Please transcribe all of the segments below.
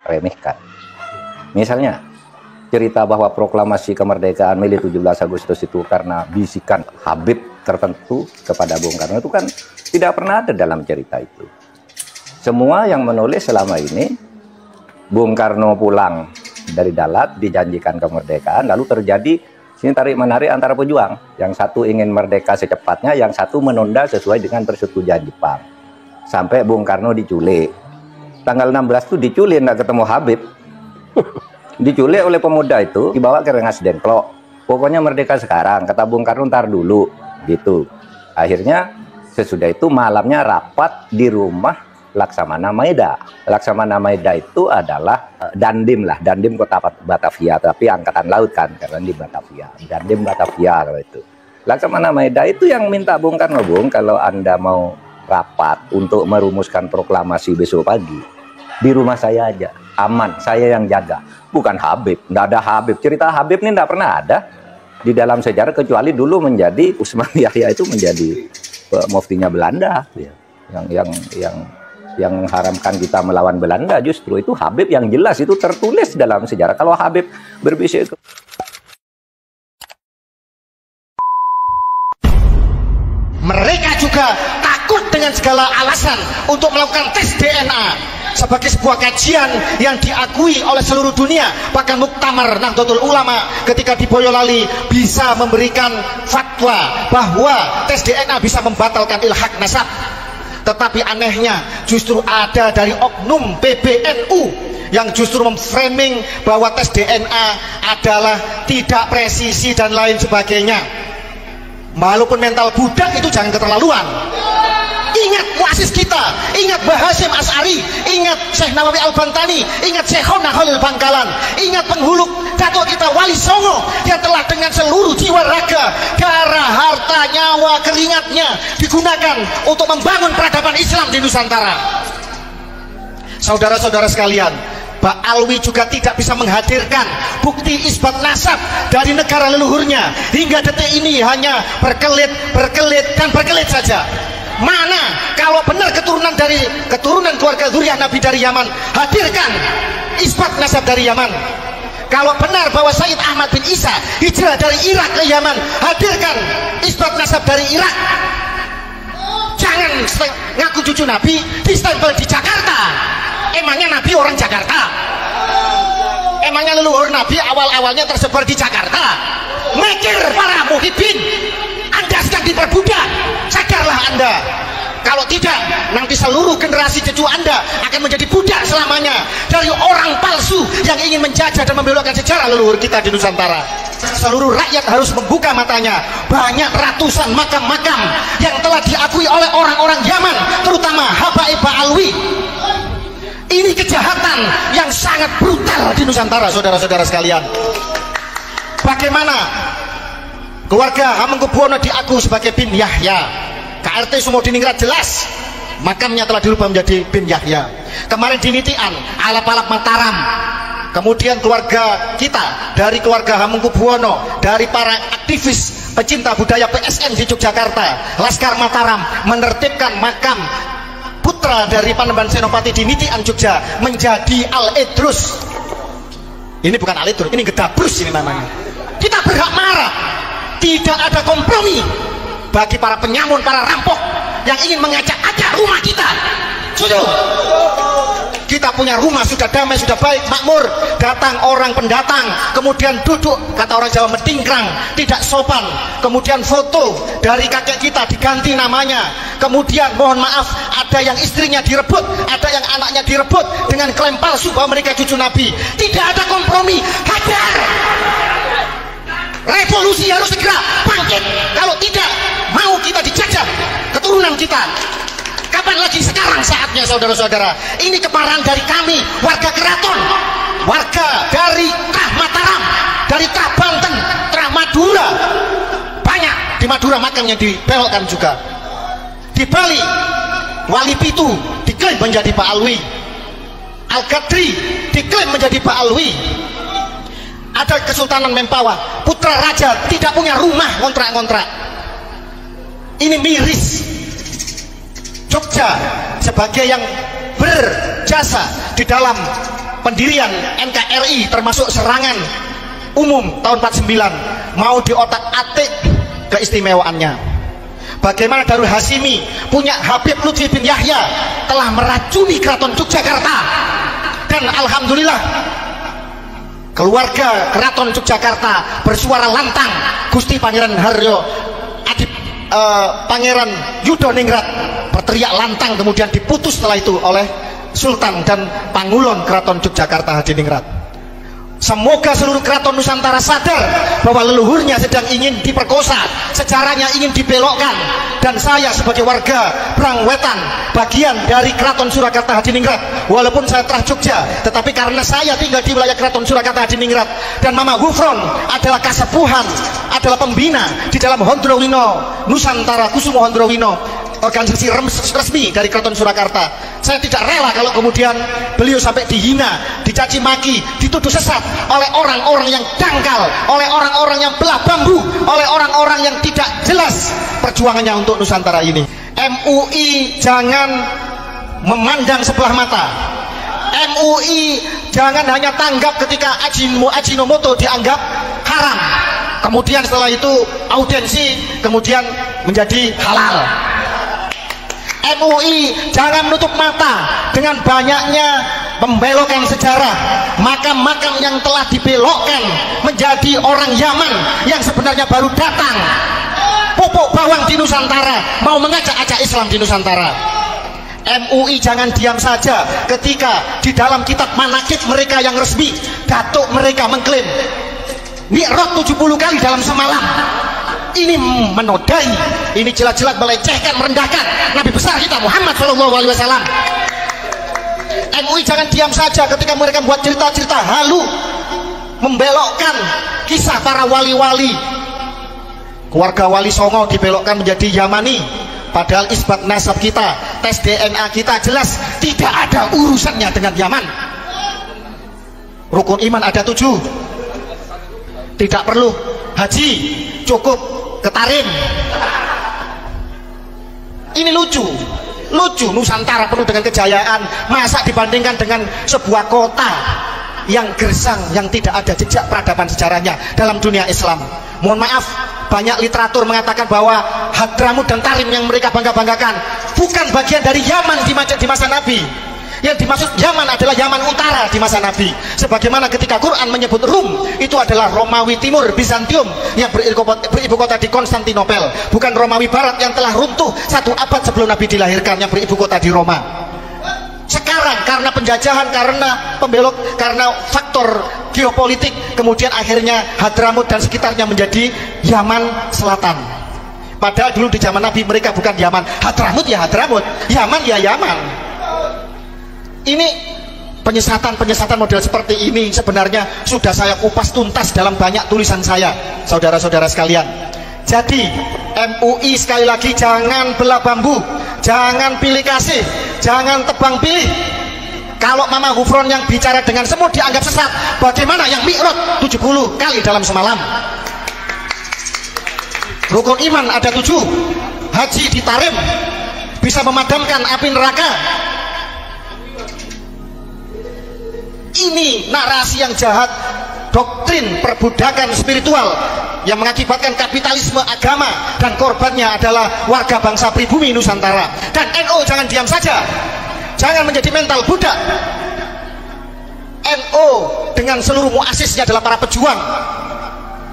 remehkan. Misalnya cerita bahwa proklamasi kemerdekaan Mei 17 Agustus itu karena bisikan Habib tertentu kepada Bung Karno itu kan tidak pernah ada dalam cerita itu. Semua yang menulis selama ini, Bung Karno pulang dari Dalat dijanjikan kemerdekaan, lalu terjadi sini tarik menarik antara pejuang. Yang satu ingin merdeka secepatnya, yang satu menunda sesuai dengan persetujuan Jepang. Sampai Bung Karno diculik. Tanggal 16 itu diculik, nggak ketemu Habib. Diculik oleh pemuda itu, dibawa ke Rengas Dengklok. Pokoknya merdeka sekarang, kata Bung Karno ntar dulu, gitu. Akhirnya sesudah itu malamnya rapat di rumah Laksamana Maeda. Laksamana Maeda itu adalah Dandim lah, Dandim kota Batavia, tapi angkatan laut kan, karena di Batavia. Dandim Batavia kalau itu. Laksamana Maeda itu yang minta Bung Karno, Bung, kalau Anda mau rapat untuk merumuskan proklamasi besok pagi, di rumah saya aja, aman, saya yang jaga. Bukan Habib, nggak ada Habib. Cerita Habib ini nggak pernah ada di dalam sejarah, kecuali dulu menjadi Usman Yahya itu menjadi muftinya Belanda, yang mengharamkan kita melawan Belanda. Justru itu Habib yang jelas itu tertulis dalam sejarah. Kalau Habib berbisik mereka juga takut dengan segala alasan untuk melakukan tes DNA sebagai sebuah kajian yang diakui oleh seluruh dunia. Bahkan Muktamar Nahdlatul Ulama ketika di Boyolali bisa memberikan fatwa bahwa tes DNA bisa membatalkan ilhaq nasab. Tetapi anehnya justru ada dari oknum PBNU yang justru memframing bahwa tes DNA adalah tidak presisi dan lain sebagainya. Walaupun mental budak itu jangan keterlaluan. Ingat muasis kita, ingat Mbah Hasyim Asy'ari, ingat Syekh Nawawi Al-Bantani, ingat Syekhona Khalil Bangkalan, ingat penghulu datuk kita Wali Songo yang telah dengan seluruh jiwa raga, darah, harta, nyawa, keringatnya digunakan untuk membangun peradaban Islam di Nusantara. Saudara-saudara sekalian, Pak Alwi juga tidak bisa menghadirkan bukti isbat nasab dari negara leluhurnya. Hingga detik ini hanya berkelit saja. Mana kalau benar keturunan keluarga zuriyah Nabi dari Yaman, hadirkan isbat nasab dari Yaman. Kalau benar bahwa Sayyid Ahmad bin Isa hijrah dari Irak ke Yaman, hadirkan isbat nasab dari Irak. Jangan ngaku cucu Nabi distempel di Jakarta. Emangnya Nabi orang Jakarta? Emangnya leluhur Nabi awal-awalnya tersebar di Jakarta? Mikir para muhibbin, Anda sedang diperbudak. Sadarlah Anda. Kalau tidak, nanti seluruh generasi cucu Anda akan menjadi budak selamanya dari orang palsu yang ingin menjajah dan membelokkan sejarah leluhur kita di Nusantara. Seluruh rakyat harus membuka matanya. Banyak ratusan makam-makam yang telah diakui oleh orang-orang Yaman, terutama Habaib Alwi. Ini kejahatan yang sangat brutal di Nusantara, saudara-saudara sekalian. Bagaimana keluarga Hamengkubuwono diaku sebagai bin Yahya? KRT Sumodiningrat jelas makamnya telah dirubah menjadi bin Yahya. Kemarin di Nitian, Alap-Alap Mataram. Kemudian keluarga kita dari keluarga Hamengkubuwono, dari para aktivis pecinta budaya PSN di Yogyakarta, Laskar Mataram, menertibkan makam putra dari Panembahan Senopati di Nitian Jogja menjadi Al-Idrus. Ini bukan Al-Idrus, ini Gedabrus ini namanya. Kita berhak marah. Tidak ada kompromi bagi para penyamun, para rampok yang ingin mengacak-acak rumah kita. Setuju? Kita punya rumah sudah damai, sudah baik, makmur. Datang orang pendatang, kemudian duduk, kata orang Jawa, medingkrang, tidak sopan. Kemudian foto dari kakek kita diganti namanya. Kemudian mohon maaf, ada yang istrinya direbut, ada yang anaknya direbut dengan klaim palsu bahwa mereka cucu Nabi. Tidak ada kompromi. Hajar! Revolusi harus segera bangkit. Kalau tidak, mau kita dijajah keturunan kita. Kapan lagi? Sekarang saatnya, saudara-saudara. Ini kemarahan dari kami, warga Keraton, warga dari Trah Mataram, dari Trah Banten, Trah Madura. Banyak di Madura makam yang dibelokkan juga. Di Bali, Wali Pitu diklaim menjadi Pak Alwi. Al-Qadri diklaim menjadi Pak Alwi. Ada Kesultanan Mempawah, putra raja tidak punya rumah, kontrak-kontrak. Ini miris. Jogja sebagai yang berjasa di dalam pendirian NKRI termasuk serangan umum tahun 49 mau diotak-atik keistimewaannya. Bagaimana Darul Hasimi punya Habib Lutfi bin Yahya telah meracuni Keraton Yogyakarta, dan alhamdulillah keluarga Keraton Yogyakarta bersuara lantang. Gusti Pangeran Haryo Adip Pangeran Yudoningrat berteriak lantang, kemudian diputus setelah itu oleh Sultan dan Pangulon Keraton Yogyakarta Hadiningrat. Semoga seluruh keraton Nusantara sadar bahwa leluhurnya sedang ingin diperkosa, sejarahnya ingin dibelokkan, dan saya sebagai warga Brangwetan, bagian dari Keraton Surakarta Hadiningrat, walaupun saya telah Jogja, tetapi karena saya tinggal di wilayah Keraton Surakarta Hadiningrat dan Mama Gufron adalah kasepuhan, adalah pembina di dalam Hondrowino Nusantara Kusumo Hondrowino, organisasi resmi dari Keraton Surakarta. Saya tidak rela kalau kemudian beliau sampai dihina, dicaci maki, dituduh sesat oleh orang-orang yang dangkal, oleh orang-orang yang belah bambu, oleh orang-orang yang tidak jelas perjuangannya untuk Nusantara ini. MUI jangan memandang sebelah mata. MUI jangan hanya tanggap ketika Ajinomoto dianggap haram, kemudian setelah itu audiensi kemudian menjadi halal. MUI jangan menutup mata dengan banyaknya pembelokan sejarah, makam-makam yang telah dibelokkan menjadi orang Yaman yang sebenarnya baru datang pupuk bawang di Nusantara, mau mengajak-ajak Islam di Nusantara. MUI jangan diam saja ketika di dalam kitab manakib mereka yang resmi, datuk mereka mengklaim mi'raj 70 kali dalam semalam. Ini menodai, ini jelas-jelas melecehkan, merendahkan Nabi besar kita Muhammad SAW. MUI jangan diam saja ketika mereka membuat cerita-cerita halu, membelokkan kisah para wali-wali. Keluarga Wali Songo dibelokkan menjadi Yamani, padahal isbat nasab kita, tes DNA kita jelas tidak ada urusannya dengan Yaman. Rukun iman ada 7, tidak perlu haji, cukup ketarim. Ini lucu Nusantara penuh dengan kejayaan, masa dibandingkan dengan sebuah kota yang gersang, yang tidak ada jejak peradaban sejarahnya dalam dunia Islam. Mohon maaf, banyak literatur mengatakan bahwa Hadramut dan Tarim yang mereka bangga-banggakan bukan bagian dari Yaman di masa Nabi. Yang dimaksud Yaman adalah Yaman Utara di masa Nabi. Sebagaimana ketika Quran menyebut Rum, itu adalah Romawi Timur, Bizantium yang beribu kota di Konstantinopel, bukan Romawi Barat yang telah runtuh 1 abad sebelum Nabi dilahirkan yang beribu kota di Roma. Sekarang karena penjajahan, karena pembelok, karena faktor geopolitik, kemudian akhirnya Hadramut dan sekitarnya menjadi Yaman Selatan. Padahal dulu di zaman Nabi mereka bukan Yaman. Hadramut ya Hadramut, Yaman ya Yaman. Ini penyesatan model seperti ini sebenarnya sudah saya kupas tuntas dalam banyak tulisan saya, saudara-saudara sekalian. Jadi MUI sekali lagi jangan belah bambu, jangan pilih kasih, jangan tebang pilih. Kalau Mama Gufron yang bicara dengan semut dianggap sesat, bagaimana yang mi'raj 70 kali dalam semalam? Rukun iman ada 7, haji ditarim bisa memadamkan api neraka. Ini narasi yang jahat, doktrin perbudakan spiritual yang mengakibatkan kapitalisme agama, dan korbannya adalah warga bangsa pribumi Nusantara. Dan NU jangan diam saja, jangan menjadi mental budak. NU dengan seluruh muasisnya adalah para pejuang,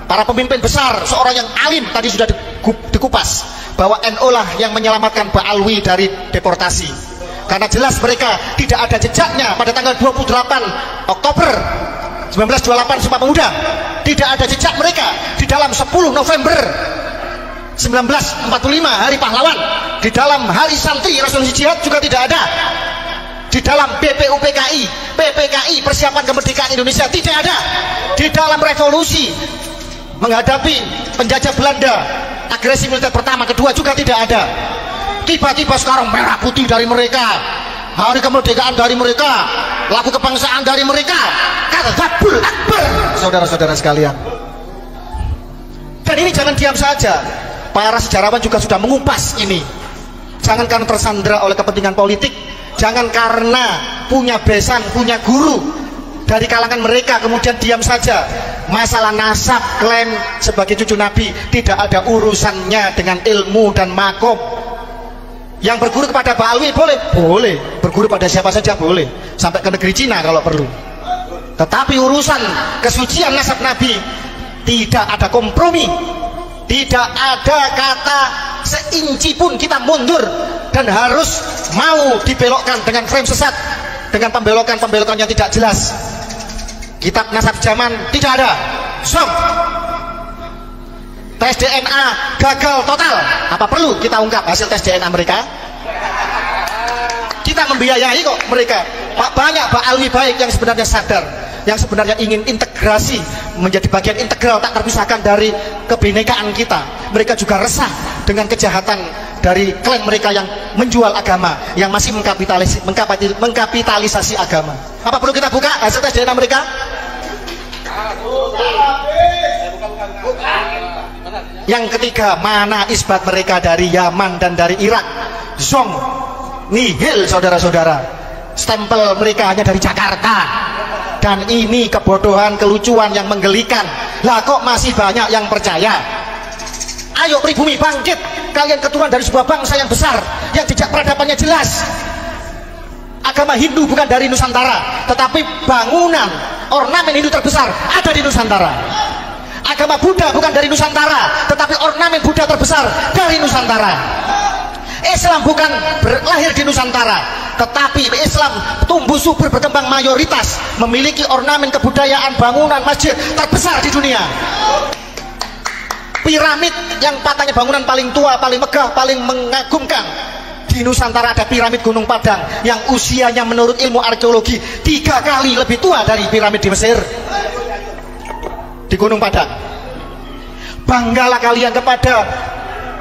para pemimpin besar, seorang yang alim tadi sudah dikupas bahwa NU lah yang menyelamatkan Mbak Alwi dari deportasi. Karena jelas mereka tidak ada jejaknya pada tanggal 28 Oktober 1928 Sumpah Pemuda. Tidak ada jejak mereka di dalam 10 November 1945 Hari Pahlawan. Di dalam Hari Santri Resolusi Jihad juga tidak ada. Di dalam PPKI Persiapan Kemerdekaan Indonesia tidak ada. Di dalam revolusi menghadapi penjajah Belanda, agresi militer pertama, kedua juga tidak ada. Tiba-tiba sekarang merah putih dari mereka, hari kemerdekaan dari mereka, lagu kebangsaan dari mereka, kata Tabul Akbar, saudara-saudara sekalian. Dan ini jangan diam saja, para sejarawan juga sudah mengupas ini. Jangan karena tersandera oleh kepentingan politik, jangan karena punya besan, punya guru, dari kalangan mereka kemudian diam saja. Masalah nasab, klaim sebagai cucu Nabi tidak ada urusannya dengan ilmu dan makom. Yang berguru kepada Pak Alwi boleh? Boleh. Berguru pada siapa saja boleh. Sampai ke negeri Cina kalau perlu. Tetapi urusan kesucian nasab Nabi tidak ada kompromi. Tidak ada kata seinci pun kita mundur dan harus mau dibelokkan dengan klaim sesat, dengan pembelokan-pembelokan yang tidak jelas. Kitab nasab zaman tidak ada. Tes DNA gagal total. Apa perlu kita ungkap hasil tes DNA mereka? Kita membiayai kok mereka. Banyak Pak Alwi baik yang sebenarnya sadar, yang sebenarnya ingin integrasi menjadi bagian integral tak terpisahkan dari kebinekaan kita. Mereka juga resah dengan kejahatan dari klaim mereka yang menjual agama, yang masih mengkapitalisasi agama. Apa perlu kita buka hasil tes DNA mereka? Yang ketiga, mana isbat mereka dari Yaman dan dari Irak? Zong, nihil saudara-saudara. Stempel mereka hanya dari Jakarta. Dan ini kebodohan, kelucuan yang menggelikan. Lah kok masih banyak yang percaya? Ayo pribumi bangkit. Kalian keturunan dari sebuah bangsa yang besar, yang jejak peradabannya jelas. Agama Hindu bukan dari Nusantara, tetapi bangunan ornamen Hindu terbesar ada di Nusantara. Agama Buddha bukan dari Nusantara, tetapi ornamen Buddha terbesar dari Nusantara. Islam bukan lahir di Nusantara, tetapi Islam tumbuh subur berkembang mayoritas memiliki ornamen kebudayaan bangunan masjid terbesar di dunia. Piramid yang patahnya bangunan paling tua, paling megah, paling mengagumkan di Nusantara ada piramid Gunung Padang yang usianya menurut ilmu arkeologi 3 kali lebih tua dari piramid di Mesir, di Gunung Padang. Banggalah kalian kepada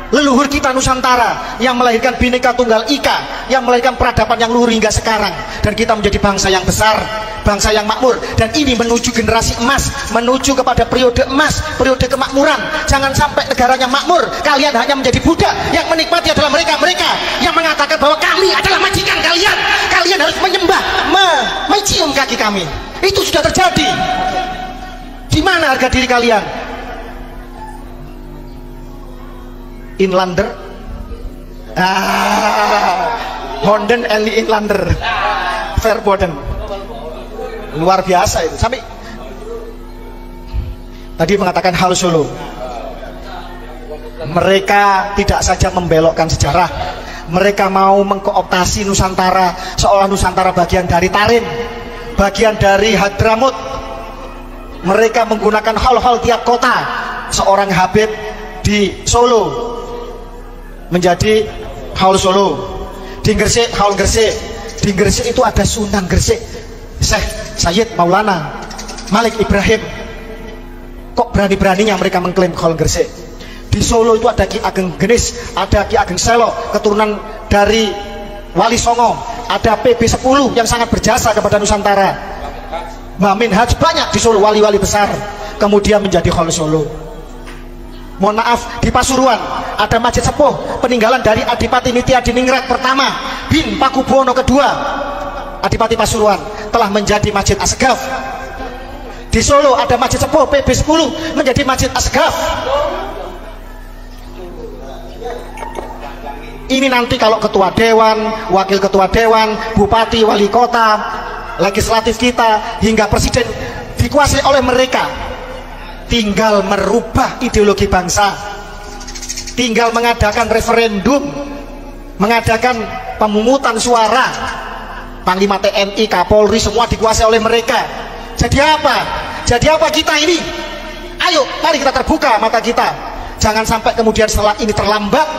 leluhur kita Nusantara yang melahirkan Bhinneka Tunggal Ika, yang melahirkan peradaban yang luhur hingga sekarang, dan kita menjadi bangsa yang besar, bangsa yang makmur. Dan ini menuju generasi emas, menuju kepada periode emas, periode kemakmuran. Jangan sampai negaranya makmur, kalian hanya menjadi budak. Yang menikmati adalah mereka-mereka yang mengatakan bahwa kami adalah majikan kalian, kalian harus menyembah, mencium kaki kami. Itu sudah terjadi. Di mana harga diri kalian? Inlander, Honden and Inlander, Verboden, luar biasa itu. Sampai tadi mengatakan hal Solo, mereka tidak saja membelokkan sejarah, mereka mau mengkooptasi Nusantara seolah Nusantara bagian dari Tarim, bagian dari Hadramut. Mereka menggunakan hal-hal tiap kota. Seorang Habib di Solo menjadi Haul Solo, di Gresik Haul Gresik, di Gresik itu ada Sunan Gresik Syekh Sayyid Maulana Malik Ibrahim. Kok berani-beraninya mereka mengklaim Haul Gresik? Di Solo itu ada Ki Ageng Genis, ada Ki Ageng Selo, keturunan dari Wali Songo, ada PB10 yang sangat berjasa kepada Nusantara. Mbah Minhaj banyak di Solo, wali-wali besar, kemudian menjadi Haul Solo. Mohon maaf, di Pasuruan ada masjid sepuh peninggalan dari Adipati Nitya Diningrat pertama bin Pakubuwono kedua. Adipati Pasuruan telah menjadi Masjid Asgaf. Di Solo ada masjid sepuh PB10 menjadi Masjid Asgaf. Ini nanti kalau ketua dewan, wakil ketua dewan, bupati, wali kota, legislatif kita hingga presiden dikuasai oleh mereka. Tinggal merubah ideologi bangsa, tinggal mengadakan referendum, mengadakan pemungutan suara. Panglima TNI, Kapolri semua dikuasai oleh mereka. Jadi apa? Jadi apa kita ini? Ayo, mari kita terbuka mata kita. Jangan sampai kemudian setelah ini terlambat,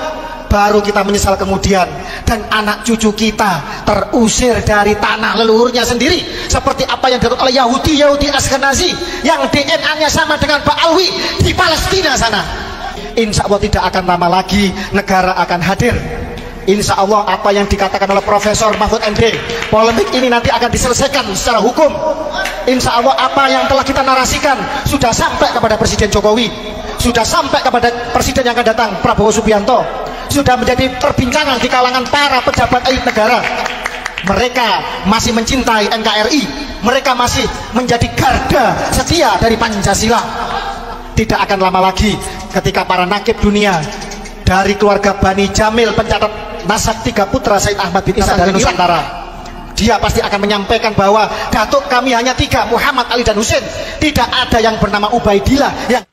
baru kita menyesal kemudian, dan anak cucu kita terusir dari tanah leluhurnya sendiri, seperti apa yang dilakukan oleh Yahudi Askenazi yang DNA-nya sama dengan Pak Alwi di Palestina sana. Insya Allah tidak akan lama lagi negara akan hadir. Insya Allah apa yang dikatakan oleh Profesor Mahfud MD, polemik ini nanti akan diselesaikan secara hukum. Insya Allah apa yang telah kita narasikan sudah sampai kepada Presiden Jokowi, sudah sampai kepada Presiden yang akan datang Prabowo Subianto, sudah menjadi perbincangan di kalangan para pejabat elit negara. Mereka masih mencintai NKRI, mereka masih menjadi garda setia dari Pancasila. Tidak akan lama lagi ketika para nakib dunia dari keluarga Bani Jamil, pencatat nasab 3 putra Said Ahmad bin Isa dari Nusantara, dia pasti akan menyampaikan bahwa datuk kami hanya 3, Muhammad, Ali dan Husain. Tidak ada yang bernama Ubaidillah yang